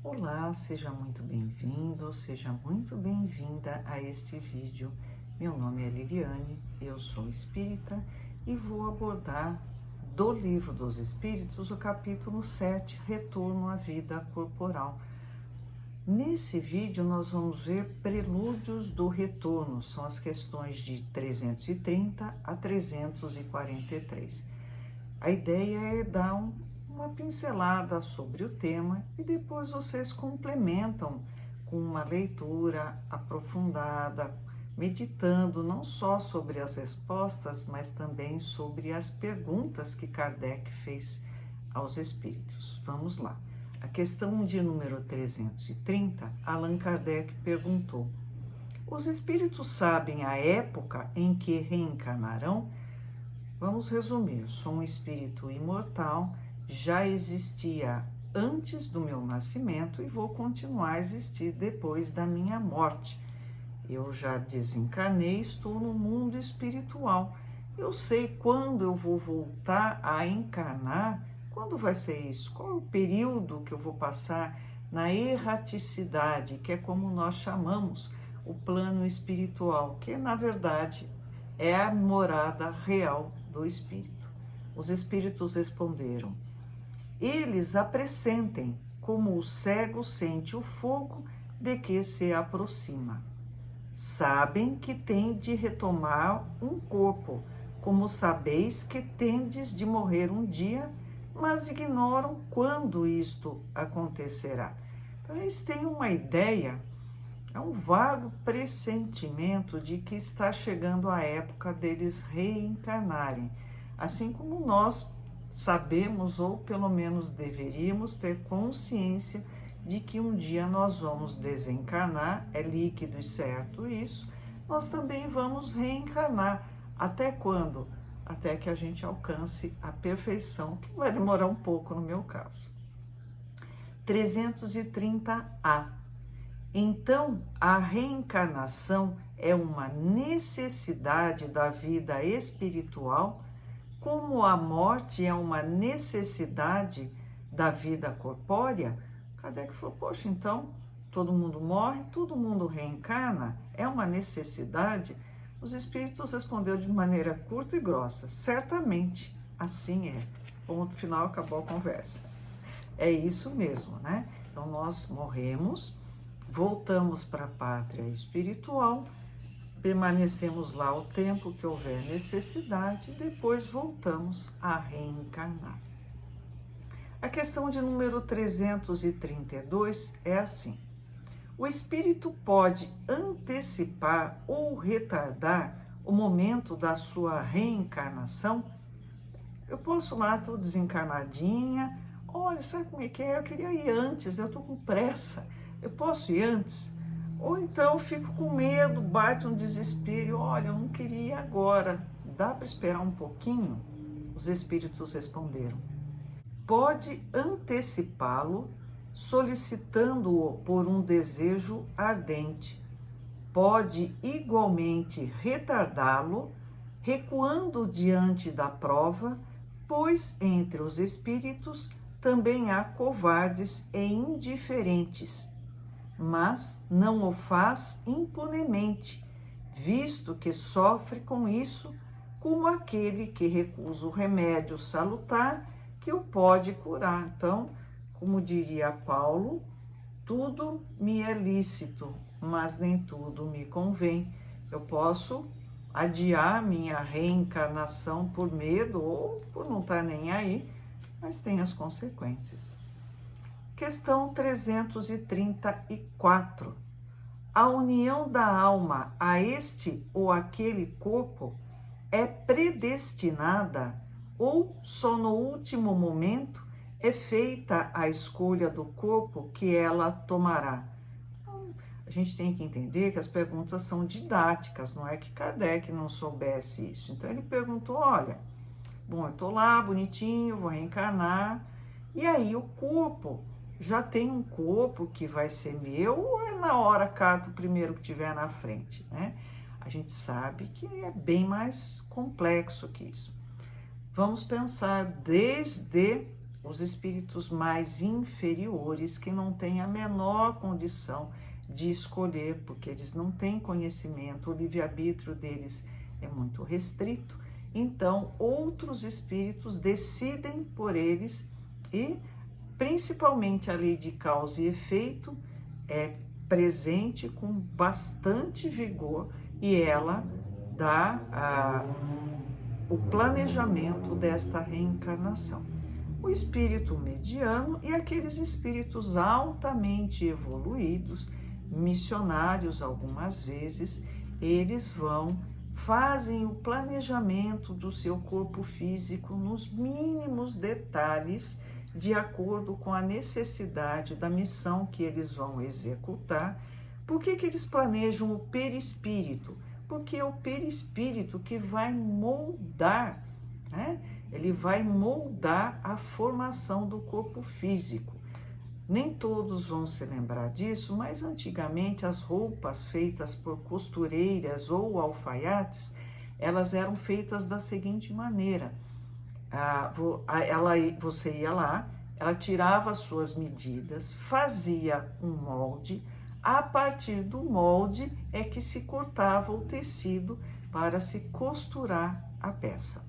Olá, seja muito bem-vindo, seja muito bem-vinda a este vídeo. Meu nome é Liliane, eu sou espírita e vou abordar do Livro dos Espíritos o capítulo 7, Retorno à Vida Corporal. Nesse vídeo nós vamos ver prelúdios do retorno, são as questões de 330 a 343. A ideia é dar uma pincelada sobre o tema e depois vocês complementam com uma leitura aprofundada, meditando não só sobre as respostas, mas também sobre as perguntas que Kardec fez aos espíritos. Vamos lá. A questão de número 330, Allan Kardec perguntou: os espíritos sabem a época em que reencarnarão? Vamos resumir. Sou um espírito imortal, já existia antes do meu nascimento e vou continuar a existir depois da minha morte. Eu já desencarnei, estou no mundo espiritual. Eu sei quando eu vou voltar a encarnar. Quando vai ser isso? Qual é o período que eu vou passar na erraticidade, que é como nós chamamos o plano espiritual, que na verdade é a morada real do espírito? Os espíritos responderam: eles apressentem, como o cego sente o fogo de que se aproxima. Sabem que tem de retomar um corpo, como sabeis que tendes de morrer um dia, mas ignoram quando isto acontecerá. Então, eles têm uma ideia, é um vago pressentimento de que está chegando a época deles reencarnarem, assim como nós sabemos, ou pelo menos deveríamos ter consciência de que um dia nós vamos desencarnar, é líquido e certo isso, nós também vamos reencarnar. Até quando? Até que a gente alcance a perfeição, que vai demorar um pouco no meu caso. 330A. Então, a reencarnação é uma necessidade da vida espiritual, como a morte é uma necessidade da vida corpórea? Kardec falou: poxa, então todo mundo morre, todo mundo reencarna, é uma necessidade? Os espíritos responderam de maneira curta e grossa: certamente, assim é. Ponto final, acabou a conversa. É isso mesmo, né? Então nós morremos, voltamos para a pátria espiritual, permanecemos lá o tempo que houver necessidade e depois voltamos a reencarnar. A questão de número 332 é assim: o espírito pode antecipar ou retardar o momento da sua reencarnação? Eu posso lá, estou desencarnadinha, olha, sabe como é que é? Eu queria ir antes, eu estou com pressa, eu posso ir antes? Ou então fico com medo, bate um desespero, olha, eu não queria ir agora, dá para esperar um pouquinho? Os espíritos responderam: pode antecipá-lo, solicitando-o por um desejo ardente. Pode igualmente retardá-lo, recuando diante da prova, pois entre os espíritos também há covardes e indiferentes. Mas não o faz impunemente, visto que sofre com isso, como aquele que recusa o remédio salutar que o pode curar. Então, como diria Paulo, tudo me é lícito, mas nem tudo me convém. Eu posso adiar minha reencarnação por medo ou por não estar nem aí, mas tem as consequências. Questão 334. A união da alma a este ou aquele corpo é predestinada ou só no último momento é feita a escolha do corpo que ela tomará? Então, a gente tem que entender que as perguntas são didáticas, não é que Kardec não soubesse isso. Então ele perguntou: olha, bom, eu estou lá bonitinho, vou reencarnar, e aí o corpo, já tem um corpo que vai ser meu ou é na hora cato o primeiro que tiver na frente, né? A gente sabe que é bem mais complexo que isso. Vamos pensar desde os espíritos mais inferiores, que não têm a menor condição de escolher, porque eles não têm conhecimento, o livre-arbítrio deles é muito restrito. Então, outros espíritos decidem por eles e, principalmente, a lei de causa e efeito é presente com bastante vigor e ela dá o planejamento desta reencarnação. O espírito mediano e aqueles espíritos altamente evoluídos, missionários algumas vezes, eles fazem o planejamento do seu corpo físico nos mínimos detalhes, de acordo com a necessidade da missão que eles vão executar. Por que eles planejam o perispírito? Porque é o perispírito que vai moldar, né? Ele vai moldar a formação do corpo físico. Nem todos vão se lembrar disso, mas antigamente as roupas feitas por costureiras ou alfaiates, elas eram feitas da seguinte maneira. Você ia lá, ela tirava as suas medidas, fazia um molde, a partir do molde é que se cortava o tecido para se costurar a peça.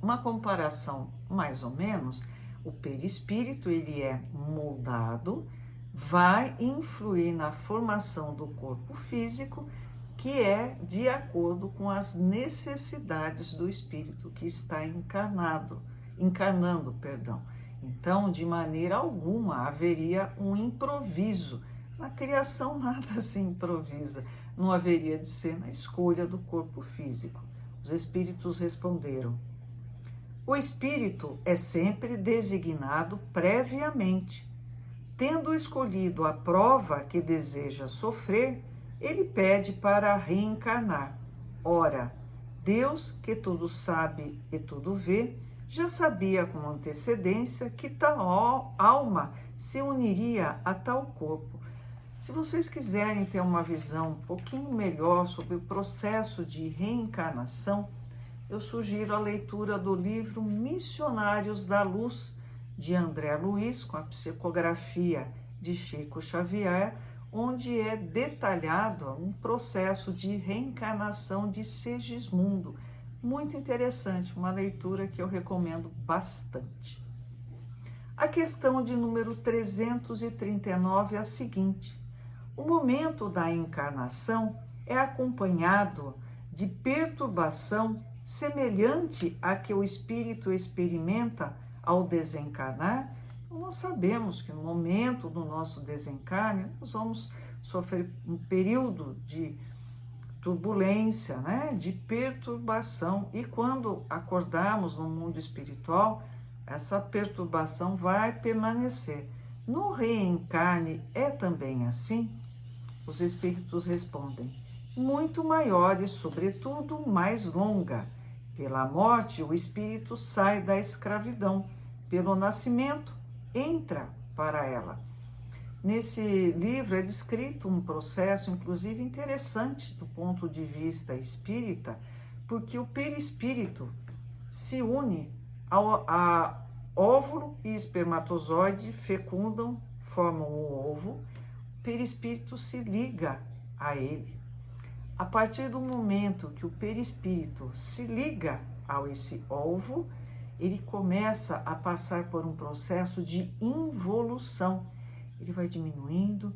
Uma comparação mais ou menos, o perispírito ele é moldado, vai influir na formação do corpo físico, que é de acordo com as necessidades do espírito que está encarnando. Então, de maneira alguma haveria um improviso. Na criação nada se improvisa, não haveria de ser na escolha do corpo físico. Os espíritos responderam: o espírito é sempre designado previamente. Tendo escolhido a prova que deseja sofrer, ele pede para reencarnar. Ora, Deus, que tudo sabe e tudo vê, já sabia com antecedência que tal alma se uniria a tal corpo. Se vocês quiserem ter uma visão um pouquinho melhor sobre o processo de reencarnação, eu sugiro a leitura do livro Missionários da Luz, de André Luiz, com a psicografia de Chico Xavier, onde é detalhado um processo de reencarnação de Segismundo. Muito interessante, uma leitura que eu recomendo bastante. A questão de número 339 é a seguinte: o momento da encarnação é acompanhado de perturbação semelhante à que o espírito experimenta ao desencarnar. Nós sabemos que no momento do nosso desencarne, nós vamos sofrer um período de turbulência, né? De perturbação, e quando acordarmos no mundo espiritual, essa perturbação vai permanecer. No reencarne é também assim? Os espíritos respondem: muito maior e, sobretudo, mais longa. Pela morte, o espírito sai da escravidão. Pelo nascimento, entra para ela. Nesse livro é descrito um processo, inclusive, interessante do ponto de vista espírita, porque o perispírito se une a óvulo e espermatozoide, fecundam, formam o ovo, o perispírito se liga a ele. A partir do momento que o perispírito se liga a esse ovo, ele começa a passar por um processo de involução. Ele vai diminuindo,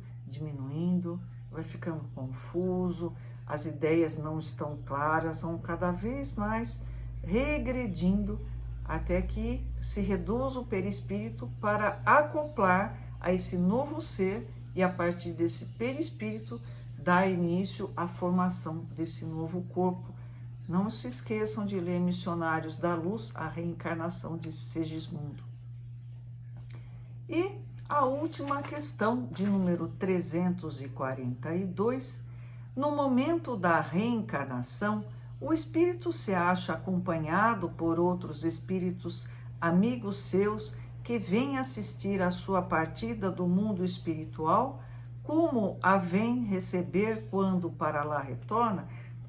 vai ficando confuso, as ideias não estão claras, vão cada vez mais regredindo, até que se reduz o perispírito para acoplar a esse novo ser, e a partir desse perispírito dá início à formação desse novo corpo. Não se esqueçam de ler Missionários da Luz, a reencarnação de Segismundo. E a última questão, de número 342, no momento da reencarnação, o espírito se acha acompanhado por outros espíritos amigos seus que vêm assistir à sua partida do mundo espiritual, como a vem receber quando para lá retorna.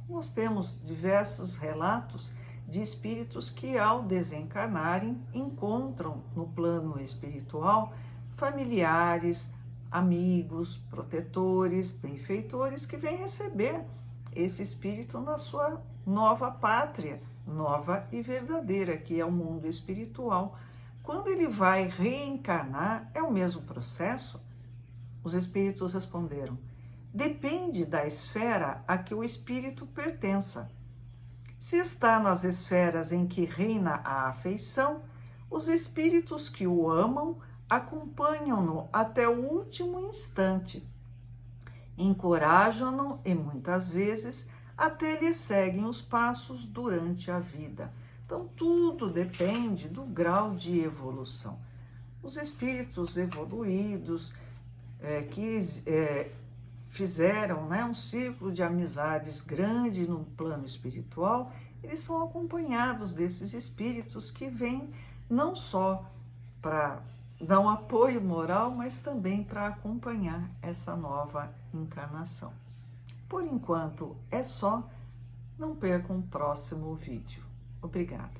Nós temos diversos relatos de espíritos que, ao desencarnarem, encontram no plano espiritual familiares, amigos, protetores, benfeitores que vêm receber esse espírito na sua nova pátria, nova e verdadeira, que é o mundo espiritual. Quando ele vai reencarnar, é o mesmo processo? Os espíritos responderam: depende da esfera a que o espírito pertença. Se está nas esferas em que reina a afeição, os espíritos que o amam acompanham-no até o último instante, encorajam-no e muitas vezes até lhe seguem os passos durante a vida. Então, tudo depende do grau de evolução. Os espíritos evoluídos que fizeram um círculo de amizades grande no plano espiritual, eles são acompanhados desses espíritos que vêm não só para dar um apoio moral, mas também para acompanhar essa nova encarnação. Por enquanto é só, não percam o próximo vídeo. Obrigada.